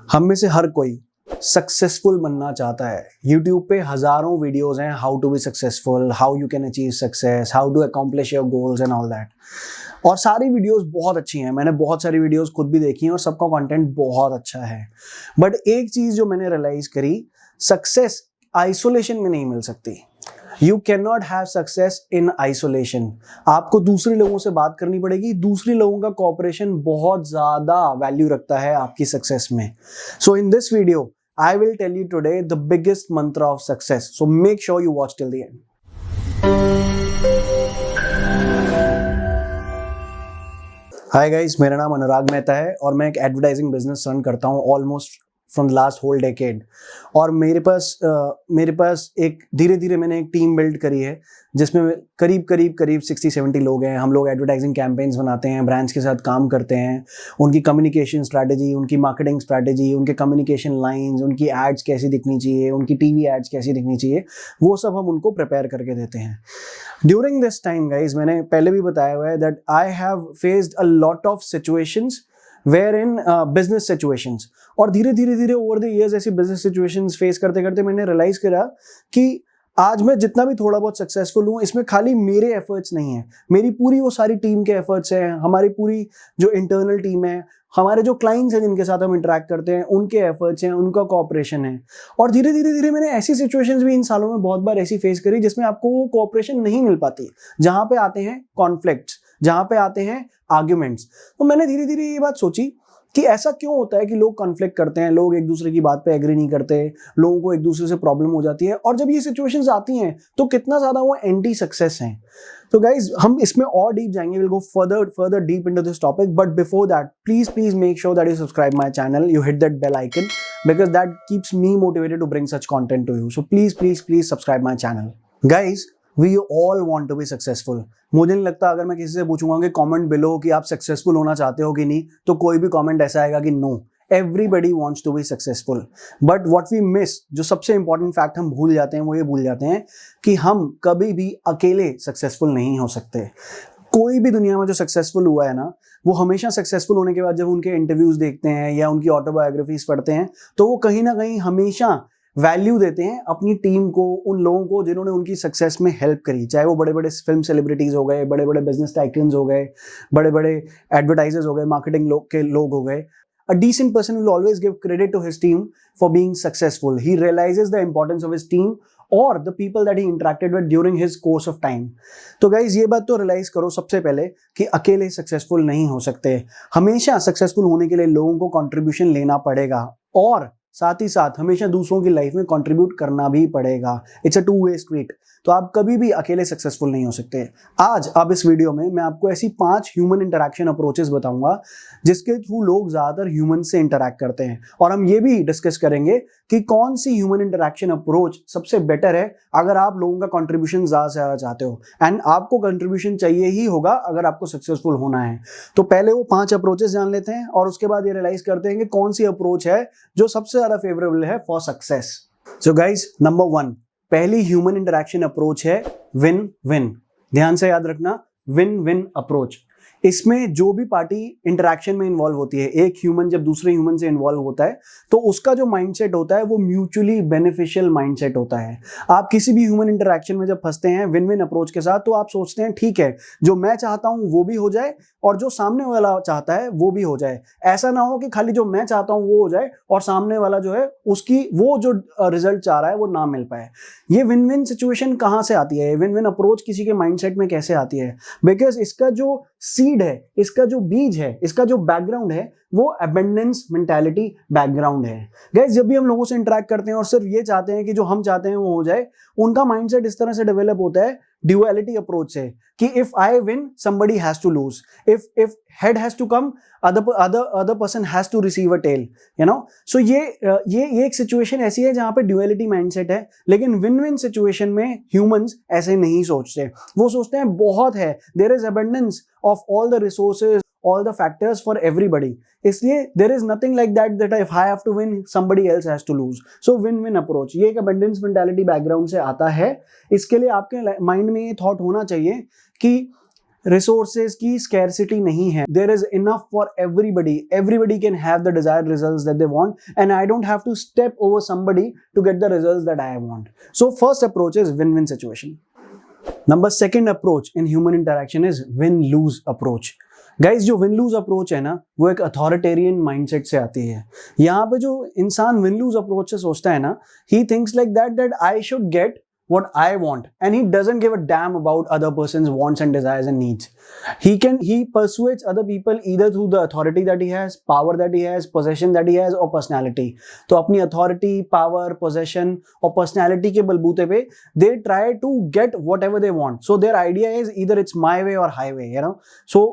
हम में से हर कोई सक्सेसफुल बनना चाहता है। YouTube पे हजारों वीडियोस हैं, how to be successful, how you can achieve success, how to accomplish your goals and all that. और सारी वीडियोस बहुत अच्छी हैं, मैंने बहुत सारी वीडियोस खुद भी देखी हैं और सबका कंटेंट बहुत अच्छा है। बट एक चीज जो मैंने रियलाइज करी, सक्सेस आइसोलेशन में नहीं मिल सकती। You can not have success in isolation. आपको दूसरे लोगों से बात करनी पड़ेगी, दूसरे लोगों का कोऑपरेशन बहुत ज्यादा वैल्यू रखता है आपकी सक्सेस में। So in this video I will tell you today the biggest mantra of success. So make sure you watch till the end. Hi guys, मेरा नाम अनुराग मेहता है और मैं एक एडवर्टाइजिंग बिजनेस रन करता हूँ almost from the last whole decade. और मेरे पास एक धीरे धीरे मैंने एक टीम बिल्ड करी है जिसमें करीब 60-70 लोग हैं। हम लोग एडवर्टाइजिंग कैंपेन्स बनाते हैं, ब्रांड्स के साथ काम करते हैं, उनकी कम्युनिकेशन स्ट्रैटेजी, उनकी मार्केटिंग स्ट्रैटेजी, उनके कम्युनिकेशन लाइंस, उनकी एड्स कैसी दिखनी चाहिए, उनकी टीवी एड्स कैसी दिखनी चाहिए, वो सब हम उनको प्रिपेयर करके देते हैं। ड्यूरिंग दिस टाइम गाइज, मैंने पहले भी बताया हुआ है that I have faced a lot of situations where in business situations. और धीरे धीरे ओवर द इयर्स ऐसी बिजनेस सिचुएशंस फेस करते करते मैंने रियलाइज करा कि आज मैं जितना भी थोड़ा बहुत सक्सेसफुल हूँ, इसमें खाली मेरे एफर्ट्स नहीं है, मेरी पूरी वो सारी टीम के एफर्ट्स हैं, हमारी पूरी जो इंटरनल टीम है, हमारे जो क्लाइंट्स हैं जिनके साथ हम इंटरेक्ट करते हैं, उनके एफर्ट्स हैं, उनका कोऑपरेशन है। और धीरे धीरे मैंने ऐसी सिचुएशंस भी इन सालों में बहुत बार ऐसी फेस करी जिसमें आपको वो कोऑपरेशन नहीं मिल पाती, जहां पे आते हैं कॉन्फ्लिक्ट्स, जहां पे आते हैं आर्ग्यूमेंट्स। तो मैंने धीरे धीरे ये बात सोची कि ऐसा क्यों होता है कि लोग कॉन्फ्लिक्ट करते हैं, लोग एक दूसरे की बात पे एग्री नहीं करते, लोगों को एक दूसरे से प्रॉब्लम हो जाती है, और जब ये सिचुएशंस आती हैं तो कितना ज्यादा वो एंटी सक्सेस हैं। तो गाइज हम इसमें और डीप जाएंगे, will go further deep into this topic, but before that please make sure that you subscribe my channel, you hit that bell icon because that keeps me motivated to bring such content to you. So please subscribe my channel. Guys, we all want to be successful. मुझे नहीं लगता अगर मैं किसी से पूछूंगा कि comment below कि आप सक्सेसफुल होना चाहते हो कि नहीं, तो कोई भी कमेंट ऐसा आएगा कि no, everybody wants to be successful. But what we miss, जो सबसे इंपॉर्टेंट फैक्ट हम भूल जाते हैं, वो ये भूल जाते हैं कि हम कभी भी अकेले सक्सेसफुल नहीं हो सकते। कोई भी दुनिया में जो सक्सेसफुल हुआ है ना, वो हमेशा सक्सेसफुल होने के बाद जब उनके इंटरव्यूज देखते हैं या उनकी ऑटोबायोग्राफीज पढ़ते हैं, तो वो कहीं ना कहीं हमेशा वैल्यू देते हैं अपनी टीम को, उन लोगों को जिन्होंने उनकी सक्सेस में हेल्प करी, चाहे वो बड़े बड़े फिल्म सेलिब्रिटीज हो गए, बड़े बड़े बिजनेस टाइकन्स हो गए, बड़े बड़े एडवर्टाइजर्स हो गए, मार्केटिंग के लोग हो गए। A decent person will always give credit to his team for being successful. He realizes the importance of his team or the people that he interacted with during his course of time. तो guys ये बात तो realise करो सबसे पहले कि अकेले successful नहीं हो सकते। हमेशा सक्सेसफुल होने के लिए लोगों को कंट्रीब्यूशन लेना पड़ेगा और साथ ही साथ हमेशा दूसरों की लाइफ में कंट्रीब्यूट करना भी पड़ेगा। It's a two way street. तो आप कभी भी अकेले सक्सेसफुल नहीं हो सकते। आज अब इस वीडियो में मैं आपको ऐसी 5 ह्यूमन इंटरैक्शन अप्रोचेस बताऊंगा जिसके थ्रू लोग ज्यादातर ह्यूमन से इंटरैक्ट करते हैं, और हम ये भी डिस्कस करेंगे कि कौन सी ह्यूमन इंटरैक्शन अप्रोच सबसे बेटर है अगर आप लोगों का कंट्रीब्यूशन ज्यादा से ज्यादा चाहते हो। एंड आपको कंट्रीब्यूशन चाहिए ही होगा अगर आपको सक्सेसफुल होना है। तो पहले वो 5 अप्रोचेस जान लेते हैं और उसके बाद ये रियलाइज करते हैं कि कौन सी अप्रोच है जो सबसे ज्यादा फेवरेबल है for success. So guys, number 1, पहली ह्यूमन इंटरैक्शन अप्रोच है विन विन। ध्यान से याद रखना, विन विन अप्रोच। इसमें जो भी पार्टी इंटरैक्शन में इन्वॉल्व होती है, एक ह्यूमन जब दूसरे ह्यूमन से इन्वॉल्व होता है तो उसका जो माइंडसेट होता है वो म्यूचुअली बेनिफिशियल माइंडसेट होता है। आप किसी भी ह्यूमन इंटरैक्शन में जब फंसते हैं विन विन अप्रोच के साथ, तो आप सोचते हैं ठीक है, जो मैं चाहता हूं वो भी हो जाए और जो सामने वाला चाहता है वो भी हो जाए। ऐसा ना हो कि खाली जो मैं चाहता हूं वो हो जाए और सामने वाला जो है उसकी वो जो रिजल्ट चाह रहा है वो ना मिल पाए। ये विन विन सिचुएशन कहां से आती है, विन विन अप्रोच किसी के माइंडसेट में कैसे आती है? बिकॉज इसका जो सीड है, इसका जो बीज है, इसका जो बैकग्राउंड है, वो अबंडेंस मेंटालिटी बैकग्राउंड है। गाइस, जब भी हम लोगों से इंटरैक्ट करते हैं और सिर्फ ये चाहते हैं कि जो हम चाहते हैं वो हो जाए, उनका माइंडसेट इस तरह से डेवलप होता है ड्यूअलिटी अप्रोच से कि if I win somebody has to lose, if head has to come, other person has to receive a tail, you know। so ये एक सिचुएशन ऐसी है जहां पे ड्यूअलिटी माइंडसेट है। लेकिन विन विन सिचुएशन में ह्यूमंस ऐसे नहीं सोचते। वो सोचते हैं बहुत है, there is abundance of all the resources, all the factors for everybody, इसलिए there is nothing like that if I have to win somebody else has to lose। so win-win approach ये एक abundance mentality background से आता है। इसके लिए आपके mind में ये थॉट होना चाहिए कि रिसोर्सेज की स्कैरसिटी नहीं है. There is enough for everybody can have the desired results that they want, and I don't have to step over somebody to get the results that I want. So first approach is win win situation. Number second approach in human interaction is win lose approach. Guys, जो win lose approach है ना, वो एक authoritarian mindset से आती है. यहाँ पे जो इंसान विन लूज अप्रोच से सोचता है ना, he thinks like that I should get what I want, and he doesn't give a damn about other person's wants and desires and needs. He persuades other people either through the authority that he has, power that he has, possession that he has, or personality. तो अपनी authority, power, possession और personality के बलबूते पे they try to get whatever they want. So their idea is either it's my way or highway, you know. So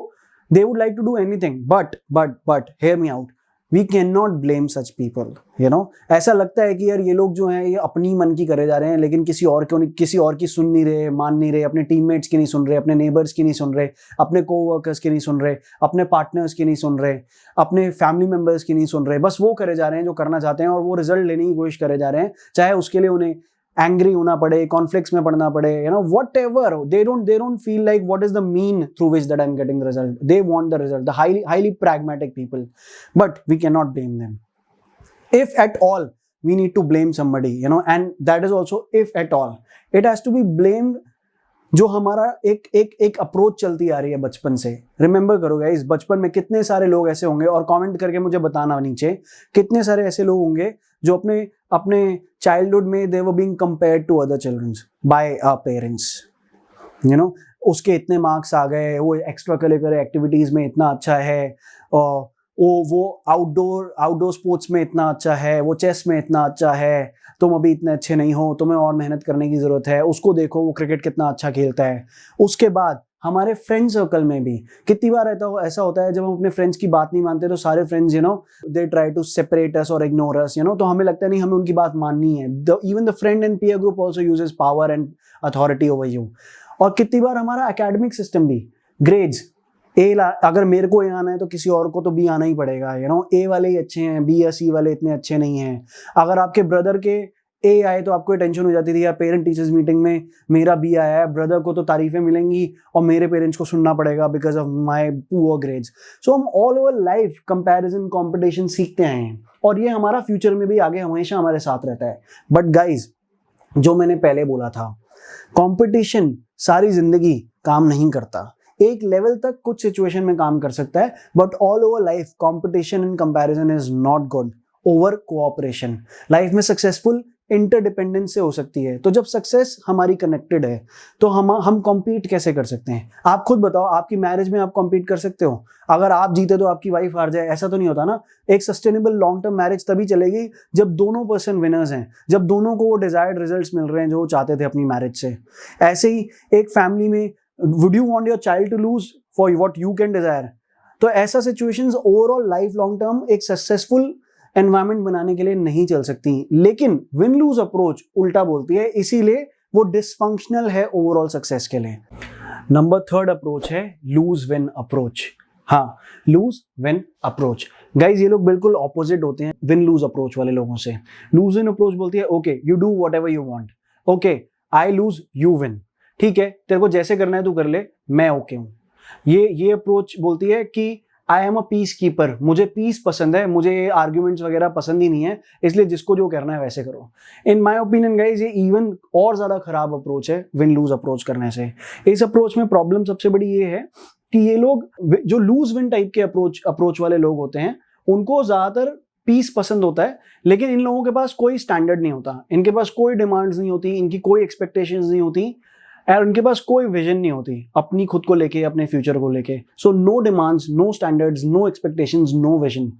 they would like to do anything, but hear me out. We cannot blame such people, you know. ऐसा लगता है कि यार ये लोग जो हैं ये अपनी मन की करे जा रहे हैं, लेकिन किसी और की सुन नहीं रहे, मान नहीं रहे, अपने टीममेट्स की नहीं सुन रहे, अपने नेबर्स की नहीं सुन रहे, अपने कोवर्कर्स की नहीं सुन रहे, अपने पार्टनर्स की नहीं सुन रहे, अपने फैमिली मेंबर्स की नहीं सुन रहे. बस वो करे जा रहे हैं जो करना चाहते हैं, और वो रिजल्ट लेने की कोशिश करे जा रहे हैं, चाहे उसके लिए उन्हें एंग्री होना पड़े, कॉन्फ्लिक्ट्स में पड़ना पड़े, you know, whatever. They don't feel like what is the mean through which that I'm getting the result. They want the result. The highly pragmatic people. But we cannot blame them. If at all we need to blame somebody, you know, and that is also if at all. It has to be blamed जो हमारा एक approach चलती आ रही है बचपन से. Remember करो guys, बचपन में कितने सारे लोग ऐसे होंगे, और कमेंट करके मुझे बताना नीचे, कितने सारे ऐसे लोग होंगे जो अपने चाइल्डहुड में they were being compared to other childrens by our parents. You know, उसके इतने मार्क्स आ गए, वो एक्स्ट्रा करिकुलर एक्टिविटीज में इतना अच्छा है, और वो आउटडोर स्पोर्ट्स में इतना अच्छा है, वो चेस में इतना अच्छा है, तुम अभी इतने अच्छे नहीं हो, तुम्हें और मेहनत करने की जरूरत है. उसको देखो, वो क्रिकेट कितना अच्छा खेलता है. उसके बाद हमारे फ्रेंड सर्कल में भी कितनी बार ऐसा होता है, जब हम अपने फ्रेंड्स की बात नहीं मानते तो सारे friends, you know, they try to separate us और इग्नोर अस, यू नो. तो हमें लगता है नहीं, हमें उनकी बात माननी है. Even the friend and peer group also uses power and authority over you. और कितनी बार हमारा एकेडमिक सिस्टम भी, ग्रेड्स, अगर मेरे को ए आना है तो किसी और को तो बी आना ही पड़ेगा, यू नो. ए वाले ही अच्छे हैं, बी या सी वाले इतने अच्छे नहीं हैं. अगर आपके ब्रदर के ए आए तो आपको टेंशन हो जाती थी, यार पेरेंट टीचर्स मीटिंग में मेरा बी आया है, ब्रदर को तो तारीफें मिलेंगी और मेरे पेरेंट्स को सुनना पड़ेगा because of my poor grades. So हम all over life comparison, competition सीखते हैं, और ये हमारा फ्यूचर में भी आगे हमेशा हमारे साथ रहता है. बट गाइज, जो मैंने पहले बोला था, कंपटीशन सारी जिंदगी काम नहीं करता. एक लेवल तक कुछ सिचुएशन में काम कर सकता है, but all over life competition and comparison is not good over cooperation. Life में सक्सेसफुल इंटरडिपेंडेंस से हो सकती है. तो जब सक्सेस हमारी कनेक्टेड है तो हम कॉम्पीट कैसे कर सकते हैं? आप खुद बताओ, आपकी मैरिज में आप कॉम्पीट कर सकते हो? अगर आप जीते तो आपकी वाइफ हार जाए, ऐसा तो नहीं होता ना. एक सस्टेनेबल लॉन्ग टर्म मैरिज तभी चलेगी जब दोनों पर्सन विनर्स हैं, जब दोनों को वो डिजायर्ड रिजल्ट्स मिल रहे हैं जो वो चाहते थे अपनी मैरिज से. ऐसे ही एक फैमिली में, would you want your child to lose for what you can desire? तो ऐसा situations overall life long term एक सक्सेसफुल एनवायरमेंट बनाने के लिए नहीं चल सकती. लेकिन विन लूज अप्रोच उल्टा बोलती है, इसीलिए वो डिसफंक्शनल है ओवरऑल सक्सेस के लिए. नंबर थर्ड अप्रोच है लूज विन अप्रोच. हाँ, लूज विन अप्रोच. गाइज, ये लोग बिल्कुल ऑपोजिट होते हैं विन लूज अप्रोच वाले लोगों से. लूज विन अप्रोच बोलती है, okay you do what ever you want, okay I lose you win. ठीक है, तेरे को जैसे करना है तू कर ले, मैं ओके हूं. ये अप्रोच बोलती है कि I am a piece keeper, मुझे पीस पसंद है, मुझे ये आर्ग्यूमेंट्स वगैरह पसंद ही नहीं है, इसलिए जिसको जो करना है वैसे करो. इन माय ओपिनियन गाइज, ये इवन और ज्यादा खराब अप्रोच है विन लूज अप्रोच करने से. इस अप्रोच में प्रॉब्लम सबसे बड़ी ये है कि ये लोग जो लूज विन टाइप के अप्रोच वाले लोग होते हैं, उनको ज्यादातर पीस पसंद होता है, लेकिन इन लोगों के पास कोई स्टैंडर्ड नहीं होता, इनके पास कोई डिमांड्स नहीं होती, इनकी कोई एक्सपेक्टेशंस नहीं होती, और उनके पास कोई विजन नहीं होती अपनी खुद को लेके, अपने फ्यूचर को लेके. So no demands, no standards, no expectations, no vision.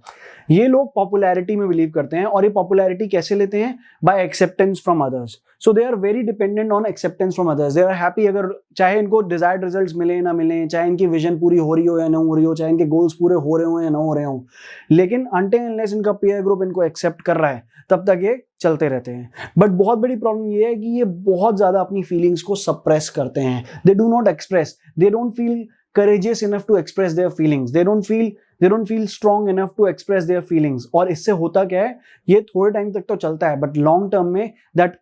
ये लोग पॉपुलैरिटी में बिलीव करते हैं, और ये पॉपुलैरिटी कैसे लेते हैं? By acceptance from others. So they are very dependent on acceptance from others. They are happy अगर चाहे इनको डिजायर्ड रिजल्ट्स मिले ना मिले, चाहे इनकी विजन पूरी हो रही हो या ना हो रही हो, चाहे इनके गोल्स पूरे हो रहे हो या ना हो रहे हो, लेकिन अनटिल अनलेस इनका पीयर ग्रुप इनको एक्सेप्ट कर रहा है, तब तक ये चलते रहते हैं. बट बहुत बड़ी प्रॉब्लम ये है कि ये बहुत ज्यादा अपनी फीलिंग्स को सप्रेस करते हैं. They do not express, they don't feel courageous enough to express their feelings. They don't feel they don't feel strong enough to express their feelings. और इससे होता क्या है, ये थोड़े टाइम तक तो चलता है, बट लॉन्ग टर्म में that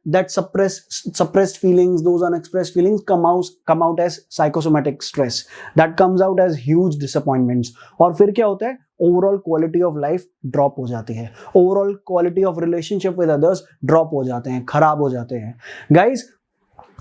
suppressed feelings, those unexpressed feelings come out as psychosomatic stress that comes out as huge disappointments। और फिर क्या होता है, overall quality of life drop हो जाती है, overall quality of relationship with others drop हो जाते हैं, खराब हो जाते हैं। गाइस,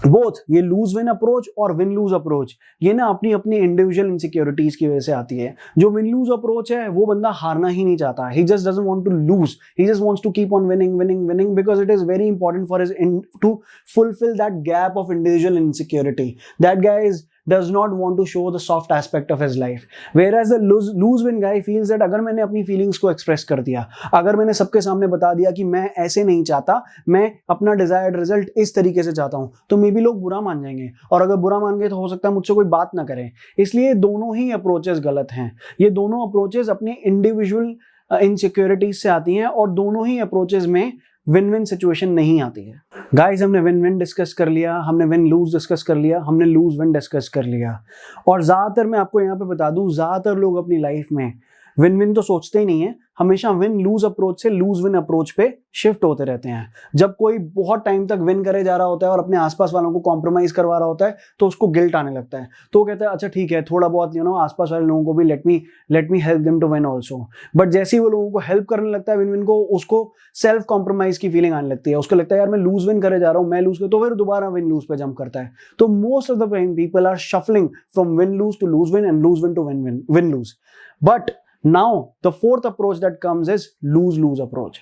बोथ ये लूज विन अप्रोच और विन लूज अप्रोच, ये ना अपनी अपनी इंडिविजुअल इनसिक्योरिटीज की वजह से आती है। जो विन लूज अप्रोच है, वो बंदा हारना ही नहीं चाहता, he just doesn't want to lose, he just wants to keep on winning because it is very important for his to fulfil that gap of individual insecurity. That guy does not want to show the soft aspect of his life, whereas the lose win guy feels that अगर मैंने अपनी feelings को express कर दिया, अगर मैंने सबके सामने बता दिया कि मैं ऐसे नहीं चाहता, मैं अपना desired result इस तरीके से चाहता हूं, तो मे बी लोग बुरा मान जाएंगे, और अगर बुरा मान गए तो हो सकता है मुझसे कोई बात ना करें। इसलिए दोनों ही अप्रोचेस गलत हैं। ये दोनों अप्रोचेस अपनी इंडिविजुअल इनसिक्योरिटीज से आती हैं, और दोनों ही अप्रोचेस में विन विन सिचुएशन नहीं आती है। गाइस, हमने विन विन डिस्कस कर लिया, हमने विन लूज डिस्कस कर लिया, हमने लूज विन डिस्कस कर लिया। और ज्यादातर मैं आपको यहाँ पे बता दूं, ज्यादातर लोग अपनी लाइफ में विन विन तो सोचते ही नहीं है, हमेशा विन लूज अप्रोच से लूज विन अप्रोच पे शिफ्ट होते रहते हैं। जब कोई बहुत टाइम तक विन करे जा रहा होता है और अपने आसपास वालों को कॉम्प्रोमाइज करवा रहा होता है, तो उसको गिल्ट आने लगता है, तो वो कहता है अच्छा ठीक है, थोड़ा बहुत आसपास वाले लोगों को भी let me help them to win also. But जैसे ही वो लोगों को हेल्प करने लगता है विन विन को, उसको सेल्फ कॉम्प्रोमाइज की फीलिंग आने लगती है, उसको लगता है यार मैं लूज विन करे जा रहा हूँ, मैं लूज कर, तो फिर दोबारा विन लूज पे जंप करता है। तो most of the people are shuffling from win lose to lose win and lose win to win lose. But now the fourth approach that comes is lose lose approach।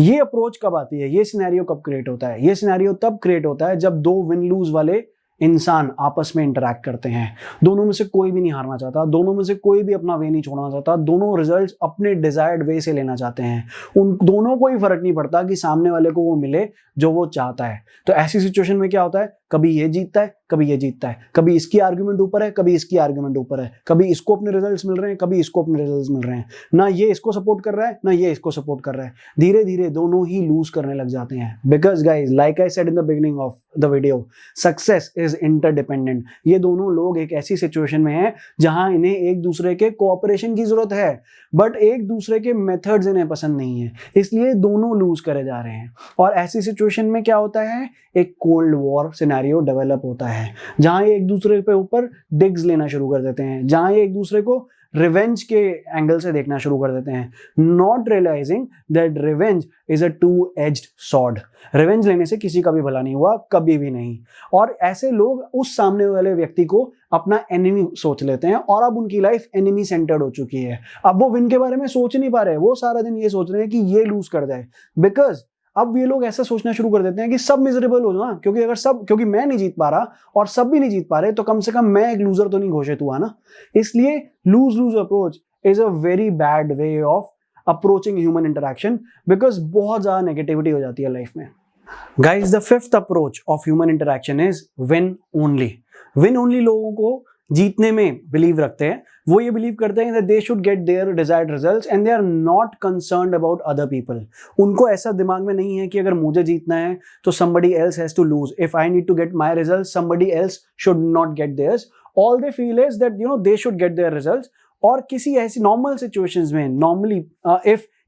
ये approach कब आती है, ये scenario कब create होता है? ये scenario तब क्रिएट होता है जब दो विन लूज वाले इंसान आपस में इंटरैक्ट करते हैं। दोनों में से कोई भी नहीं हारना चाहता, दोनों में से कोई भी अपना वे नहीं छोड़ना चाहता, दोनों रिजल्ट्स अपने डिजायर्ड वे से लेना चाहते हैं। उन दोनों को ही फर्क नहीं पड़ता कि सामने वाले को वो मिले जो वो चाहता है। तो ऐसी सिचुएशन में क्या होता है, कभी ये जीतता है, कभी ये जीतता है, कभी इसकी आर्ग्यूमेंट ऊपर है, कभी इसकी आर्ग्यूमेंट ऊपर है, कभी इसको अपने रिजल्ट्स मिल रहे हैं, कभी इसको अपने रिजल्ट्स मिल रहे हैं। ना ये इसको सपोर्ट कर रहा है, ना ये इसको सपोर्ट कर रहा है। धीरे धीरे दोनों ही लूज करने लग जाते हैं। Because guys, like I said in the beginning of the video, success is interdependent. ये दोनों लोग एक ऐसी सिचुएशन में हैं जहां इन्हें एक दूसरे के कोऑपरेशन की जरूरत है, बट एक दूसरे के मेथड्स इन्हें पसंद नहीं है, इसलिए दोनों लूज करे जा रहे हैं। और ऐसी सिचुएशन में क्या होता है, एक कोल्ड वॉर सिनेरियो डेवलप होता है, जहां ये एक दूसरे पे ऊपर डिग्स लेना शुरू कर देते हैं, जहां ये एक दूसरे को रिवेंज के एंगल से देखना शुरू कर देते हैं, not realising that revenge is a two edged sword. Revenge लेने से किसी का भी भला नहीं हुआ, कभी भी नहीं। और ऐसे लोग उस सामने वाले व्यक्ति को अपना एनिमी सोच लेते हैं, और अब उनकी लाइफ एनिमी सेंटर्ड हो चुकी है। अब वो विन के बारे में सोच नहीं पा रहे, वो सारा दिन ये सोच रहे हैं कि ये लूज कर जाए। बिकॉज अब ये लोग ऐसा सोचना शुरू कर देते हैं कि सब मिजरेबल हो ना, क्योंकि मैं नहीं जीत पा रहा और सब भी नहीं जीत पा रहे, तो कम से कम मैं एक लूजर तो नहीं घोषित हुआ ना। इसलिए lose lose approach is a very bad way of approaching human interaction, because बहुत ज्यादा नेगेटिविटी हो जाती है लाइफ में। Guys, the fifth approach of human interaction is win only. Win only लोगों को जीतने में बिलीव रखते हैं। वो ये बिलीव करते हैं that they should get their desired results and they are not concerned about other people। उनको ऐसा दिमाग में नहीं है कि अगर मुझे जीतना है तो somebody else has to lose। If I need to get my results, somebody else should not get theirs। All they feel is that they should get their results। और किसी ऐसी नॉर्मल सिचुएशंस में normally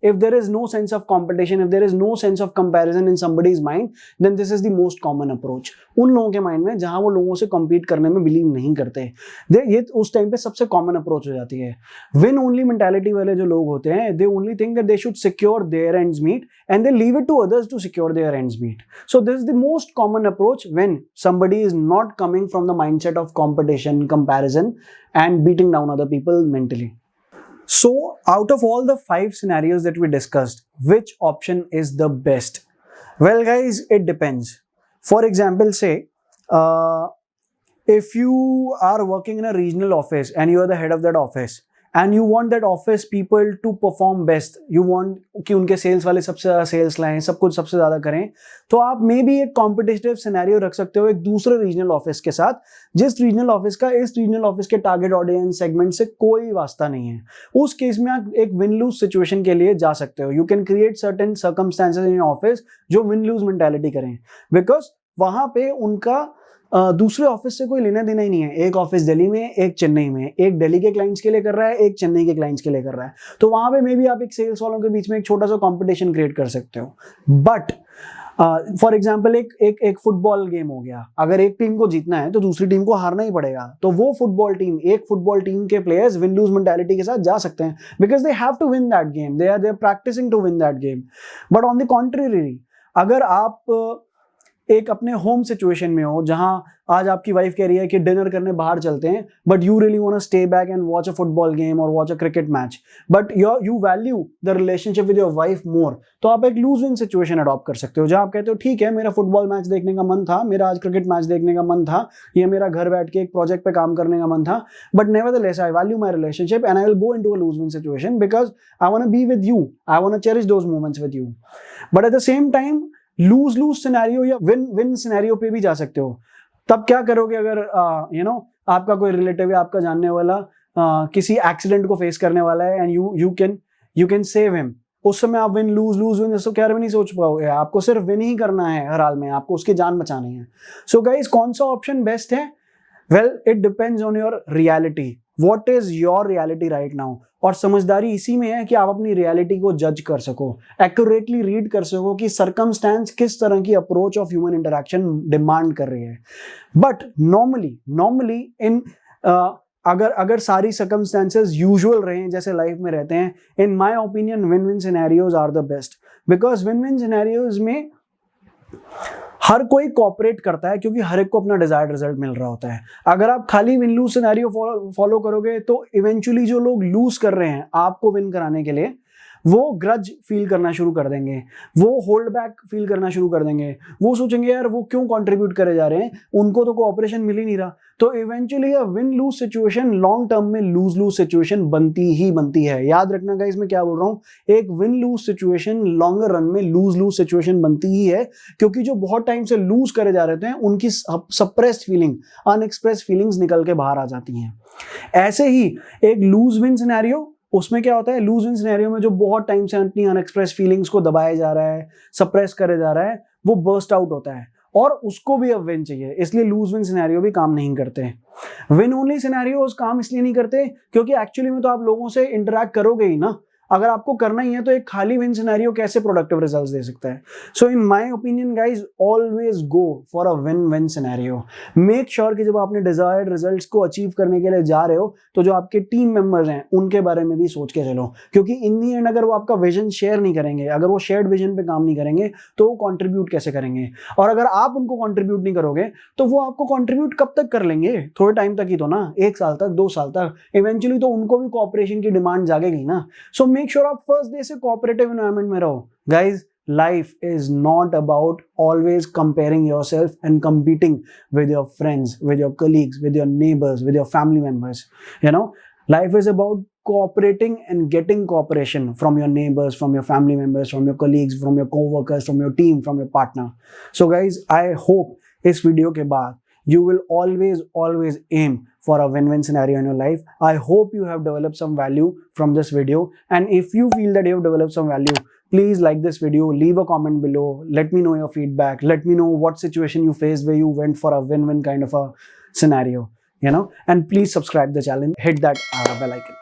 if there is no sense of competition, if there is no sense of comparison in somebody's mind, then this is the most common approach। उन लोगों के mind में जहां वो लोगों से compete करने में बिलीव नहीं करते, ये उस टाइम पे सबसे कॉमन अप्रोच हो जाती है। विन ओनली मेंटालिटी वाले जो लोग होते हैं, they only think that they should secure their ends meet and they leave it to others to secure their ends meet। So this is the most common approach when somebody is not coming from the mindset of competition, comparison and beating down other people mentally। So out of all the 5 scenarios that we discussed, which option is the best? Well guys, it depends. For example, say if you are working in a regional office and you are the head of that office and you want that office people to perform best, you want कि उनके sales वाले सबसे ज़्यादा sales लाएं, सब कुछ सबसे ज़्यादा करें, तो आप मे बी एक कॉम्पिटिटिव सिनेरियो रख सकते हो एक दूसरे रीजनल ऑफिस के साथ, जिस रीजनल ऑफिस का इस रीजनल ऑफिस के टारगेट ऑडियंस सेगमेंट से कोई वास्ता नहीं है। उस केस में आप एक विन लूज सिचुएशन के लिए जा सकते हो। You can create certain circumstances in your office जो विन लूज मेंटालिटी करें, बिकॉज वहां पे उनका दूसरे ऑफिस से कोई लेना देना ही नहीं है। एक ऑफिस दिल्ली में, एक चेन्नई में, एक दिल्ली के क्लाइंट्स के लिए कर रहा है, एक चेन्नई के क्लाइंट्स के लिए कर रहा है। तो वहां पे मे बी आप एक सेल्स वालों के बीच में एक छोटा सा कंपटीशन क्रिएट कर सकते हो। बट फॉर एग्जाम्पल एक फुटबॉल गेम हो गया, अगर एक टीम को जीतना है तो दूसरी टीम को हारना ही पड़ेगा। तो वो एक फुटबॉल टीम के प्लेयर्स विन लूज मेंटालिटी के साथ जा सकते हैं, because they have to win that game, they are practising to win that game. But on the contrary, अगर आप एक अपने होम सिचुएशन में हो, जहां आज आपकी वाइफ कह रही है कि डिनर करने बाहर चलते हैं, but you really want to stay back and watch a football game और watch a cricket match, but you value the relationship with your wife more, तो आप एक लूज विन सिचुएशन अडॉप्ट कर सकते हो, जहां आप कहते हो ठीक है, मेरा फुटबॉल मैच देखने का मन था, मेरा आज क्रिकेट मैच देखने का मन था, या मेरा घर बैठ के एक प्रोजेक्ट पे काम करने का मन था, but nevertheless I value my relationship and I will go into a lose win situation because I want to be with you, I want to cherish those moments with you. But at the same time lose lose scenario या win win scenario पे भी जा सकते हो। तब क्या करोगे, अगर आपका कोई रिलेटिव या आपका जानने वाला किसी एक्सीडेंट को फेस करने वाला है and you can save him, उस समय आप विन लूज इसको क्या नहीं सोच पाओगे। आपको सिर्फ विन ही करना है, हर हाल में आपको उसकी जान बचानी है। सो गाइस, कौन सा ऑप्शन बेस्ट है? Well, it depends on your reality, what is your reality right now. और समझदारी इसी में है कि आप अपनी रियलिटी को जज कर सको, एक्यूरेटली रीड कर सको कि सर्कमस्टेंस किस तरह की approach of human interaction demand कर रही है। बट नॉर्मली इन अगर सारी सर्कमस्टेंसेस यूजुअल रहे जैसे लाइफ में रहते हैं, in my opinion win win scenarios are the best, because win win scenarios में हर कोई कोऑपरेट करता है, क्योंकि हर एक को अपना डिजायर्ड रिजल्ट मिल रहा होता है। अगर आप खाली विन लूज सिनेरियो फॉलो करोगे तो इवेंचुअली जो लोग लूज कर रहे हैं आपको विन कराने के लिए, वो ग्रज फील करना शुरू कर देंगे, वो होल्ड बैक फील करना शुरू कर देंगे, वो सोचेंगे यार वो क्यों कंट्रीब्यूट करे जा रहे हैं, उनको तो कोऑपरेशन मिल ही नहीं रहा। तो eventually win loose situation long term में लूज लूज सिचुएशन बनती है। याद रखना गाइस, मैं क्या बोल रहा हूँ, एक win loose situation longer run में लूज सिचुएशन बनती ही है, क्योंकि जो बहुत टाइम से लूज करे जा रहे थे उनकी सप्रेस्ड फीलिंग, अनएक्सप्रेस्ड फीलिंग्स निकल के बाहर आ जाती हैं। ऐसे ही एक लूज विन सिनेरियो, उसमें क्या होता है, लूज विन सिनेरियो में जो बहुत टाइम से अपनी अनएक्सप्रेस फीलिंग्स को दबाया जा रहा है, सप्रेस करे जा रहा है, वो बर्स्ट आउट होता है और उसको भी अब विन चाहिए, इसलिए लूज विन सिनेरियो भी काम नहीं करते। विन ओनली सिनेरियोस काम इसलिए नहीं करते क्योंकि एक्चुअली में तो आप लोगों से इंटरैक्ट करोगे ही ना। अगर आपको करना ही है तो एक खाली विन सिनेरियो कैसे प्रोडक्टिव रिजल्ट्स दे सकता है। So in my opinion guys, always go for a win win scenario. Make sure कि जब आपने डिजायर्ड रिजल्ट्स को अचीव करने के लिए जा रहे हो तो जो आपके टीम मेंबर्स हैं उनके बारे में भी सोच के चलो, क्योंकि इन दी एंड अगर वो आपका विजन शेयर नहीं करेंगे, अगर वो शेयर्ड विजन पे काम नहीं करेंगे तो वो कॉन्ट्रीब्यूट कैसे करेंगे, और अगर आप उनको कॉन्ट्रीब्यूट नहीं करोगे तो वो आपको कॉन्ट्रीब्यूट कब तक कर लेंगे, थोड़े टाइम तक ही तो ना, 1 साल तक, 2 साल तक, इवेंचुअली तो उनको भी कोऑपरेशन की डिमांड जागेगी ना। सो मेक श्योर आप फर्स्ट डे से कोऑपरेटिव एनवायरनमेंट में रहो। Guys, life is not about always comparing yourself and competing with your friends, with your colleagues, with your neighbors, with your family members. Life is about cooperating and getting cooperation from your neighbors, from your family members, from your colleagues, from your co-workers, from your team, from your partner. So guys, I hope इस video के बाद you will always aim for a win-win scenario in your life. I hope you have developed some value from this video, and if you feel that you have developed some value, please like this video, leave a comment below, let me know your feedback, let me know what situation you faced where you went for a win-win kind of a scenario, and please subscribe the channel, hit that bell icon.